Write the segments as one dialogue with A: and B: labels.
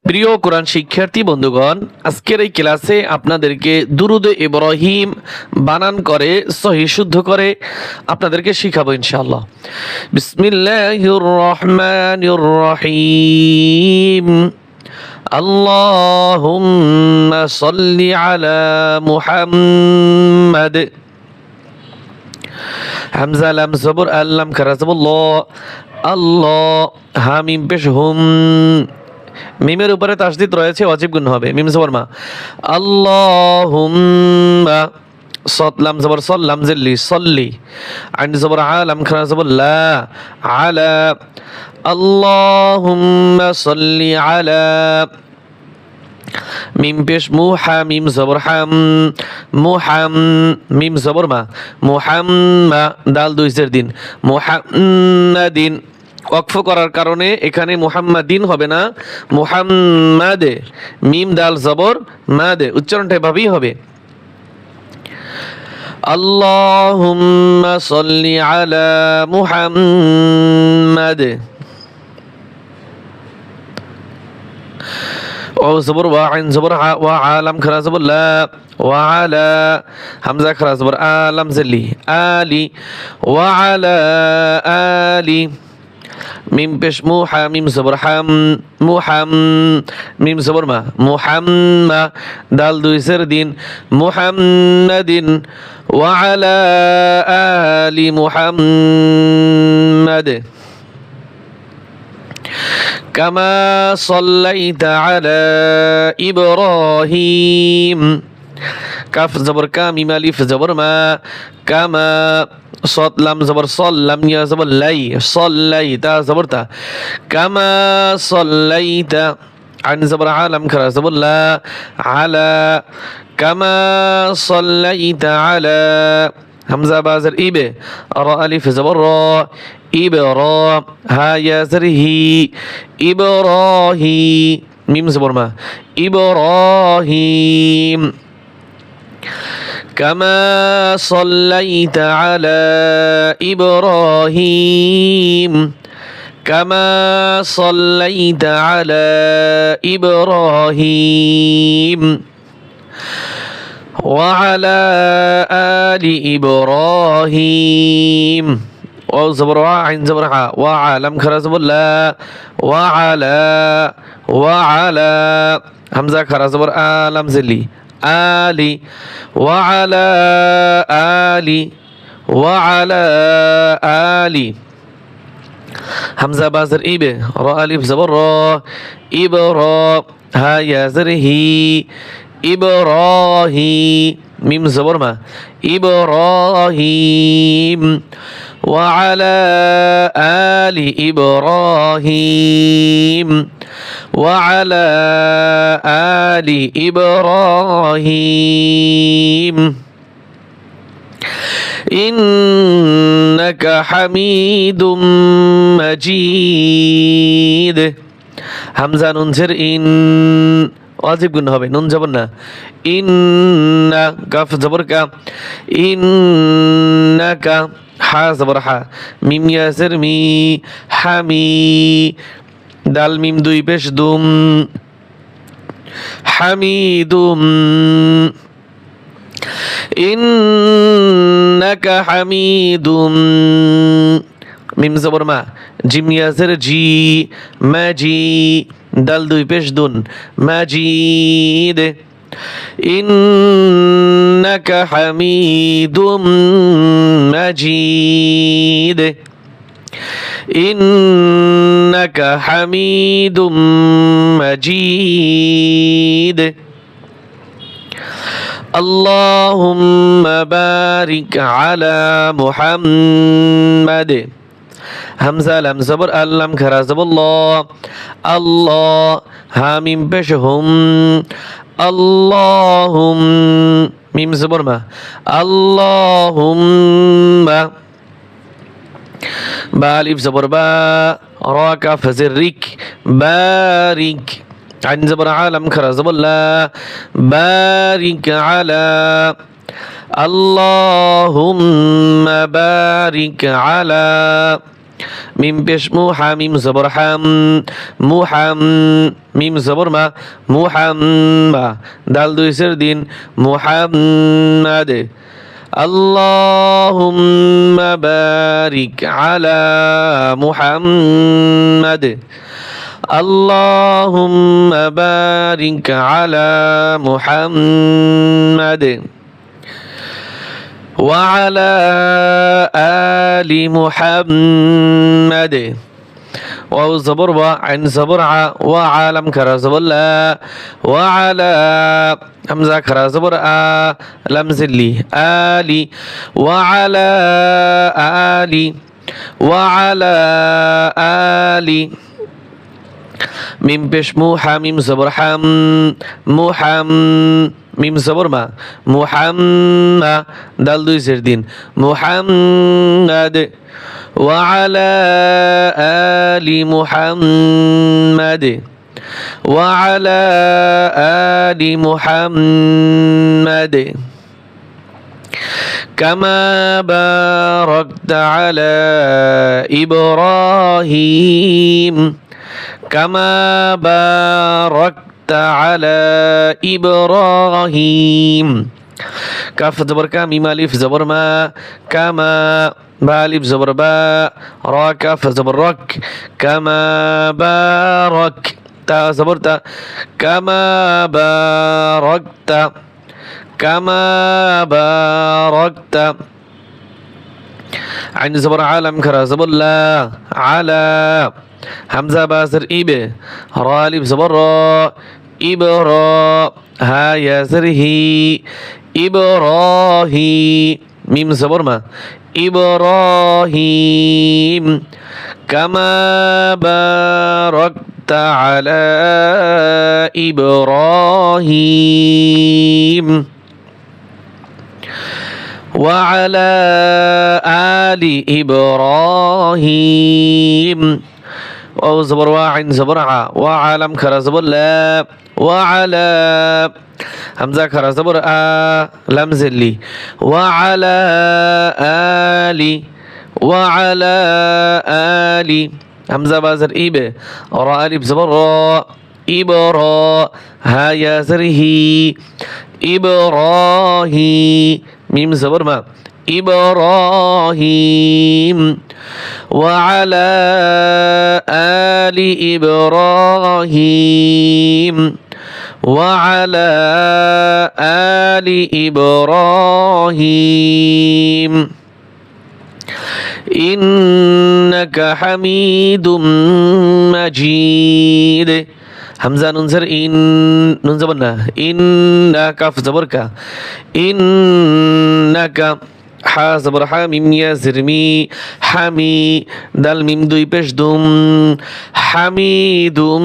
A: প্রিয় কোরআন শিক্ষার্থী বন্ধুগণ, আজকের এই ক্লাসে আপনাদেরকে দুরুদে ইব্রাহিম বানান করে সহিহ শুদ্ধ করে আপনাদেরকে শিখাবো ইনশাআল্লাহ। বিসমিল্লাহির রহমানির রহিম। আল্লাহুম্মা সাল্লি আলা মুহাম্মাদ। হামজা লাম জবর আল্লাম খারা জবর ল, আল্লাহ, হা মিম পেশ হুম, মিমের উপরে তাসদিদ রয়েছে, ওয়াজিব গুণ হবে, মিম জবর মা। আল্লাহুম্মা, সদ লাম জবর সল, লাম জিল্লি সল্লি, আইন জবর আ, লাম খারা জবর লা, আলা, আল্লাহুম্মা সাল্লি আলা, মিম পেশ মু, হা মিম জবর হাম, মুহাম, মিম জবর মা, মুহাম্মা, দাল দুই জের দিন, মুহাম্মাদিন। ওয়াকফ করার কারণে এখানে মুহাম্মাদিন হবে না, মুহাম্মাদে, মিম দাল জবর মাদে, উচ্চারণটা এভাবেই হবে। আল্লাহুম্মা সাল্লি আলা মুহাম্মাদ। ও জবর ওয়া, আইন জবর আ, ওয়া আলাম খারা জবর লা, ওয়া আলা, হামজা খারা জবর আ, লাম জিল্লি আলি, ওয়া আলা আলি, মিম পেশ মু, হা মিম জবর হাম, মুহাম, মিম জবর মা, মুহাম্মা, দাল দুই জের দিন, মুহাম্মাদিন, ওয়া আলা আলি মুহাম্মাদ। কামা সাল্লাইতা আলা ইব্রাহিম। কাফ জবর কা, মিম আলিফ জবর মা, কামা, সদ লাম জবর সল, লাম ইয়া জবর লাই, সল্লাইতা জবর তা, কামা সল্লাইতা, আইন জবর আ, লাম খারা জবর লা, আলা, কামা সল্লাইতা আলা, হামজা বাজার ইবে, র আলিফ জবর র, ইবর, হা ইয়া জের হি, ইব্রাহি, মিম জবর মা, ইব্রাহিম। كما صليت على إبراهيم، كما صليت على إبراهيم وعلى آل إبراهيم. وزبر عين زبر وعلم خرز بالله، وعلى، وعلى، همزة خرز بر آلم زلي آلي، وعلى آلي، وعلى آلي، همزة بازر إيبه، را ألف زبر را، إبرا، ها يا زره، إبراهي، ميم زبر ما، إبراهيم، وعلى آل إبراهيم، وعلى آل إبراهيم إنك حميد مجيد. হামজা নুন জের ইন, ওয়াজিব গুণ হবে, নুন জবর না, ইন্না, কাফ জবর কা, ইন্নাকা, হা জবর হা, মিম ইয়া জের মি, হামি, দাল মিম দুই পেশ দুম, হামিদুম, ইন্নাকা হামিদুম, মিম জবর মা, জিম ইয়া জের জি, মাজি, দাল দুই পেশ দুন, মাজিদ, ইন্নাকা হামিদুম মাজিদ, ইন্নাকা হামিদুম মাজিদ। আল্লাহুম্মা বারিক আলা মুহাম্মাদ। হামজা লাম জবর আল্লাম খারা জবর ল, আল্লাহ, হা মিম পেশ হুম, আল্লাহুম, মিম জবর মা, আল্লাহুম্মা, বা আলিফ জবর বা, রা কাফ জের রিক, বারিক, আইন জবর আলাম খারা জবর লা, বারিক আলা, আল্লাহুম্মা বারিক আলা, মিম পেশ মু হামিম জবর হাম মুহাম মিম জবর মা মুহাম্মা দাল দুই জের দিন মুহাম্মাদ اللهم بارك على محمد اللهم بارك على محمد وعلى آل محمد واو زبر و عين زبر ع وعالم كرا زبر لا وعلى همزة كرا زبر آ لم زلي آلي وعلى آلي وعلى آلي মিম পেশ মু হামিম জবর হাম মুহাম মিম জবর মা মুহাম্মা দাল দুই জের দিন মুহাম্মাদ وعلى آل محمد وعلى آل محمد كما باركت على إبراهيم كما باركت على إبراهيم كاف زبر كا ميم ألف زبر ما كما با ألف زبر با را كاف زبر رك كما بارك تا زبر تا كما باركت كما باركت عين زبر عالم كرا زبر لا على همزة باسر إبه را ألف زبر را إبرا ها ياسر هي إبراهيم ميم زبر ما إبراهيم كما باركت على إبراهيم وعلى آل إبراهيم واو زبر واعن زبر ع وعلم كرا زبر لا وعلى همزة كرا زبر آ لم زلي وعلى آل وعلى آل همزة بازر إيبه را ألف زبر را إبرا ها ياسره إبراهيم ميم زبر ما إبراهيم وعلى آل إبراهيم وعلى آل إبراهيم إنك حميد مجيد همزة ننزر إن ننزبنا إنك فزبرك إنك حا زبر حاميم يا زرمي حمي دال ميم دوي بش دوم حميدوم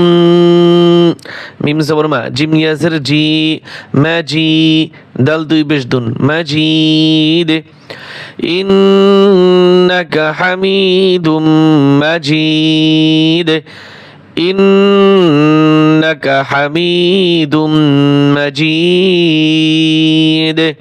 A: ميم زبر ما جيم يا زر جي ماجي دال دوي بش دون مجيد إنك حميد مجيد إنك حميد مجيد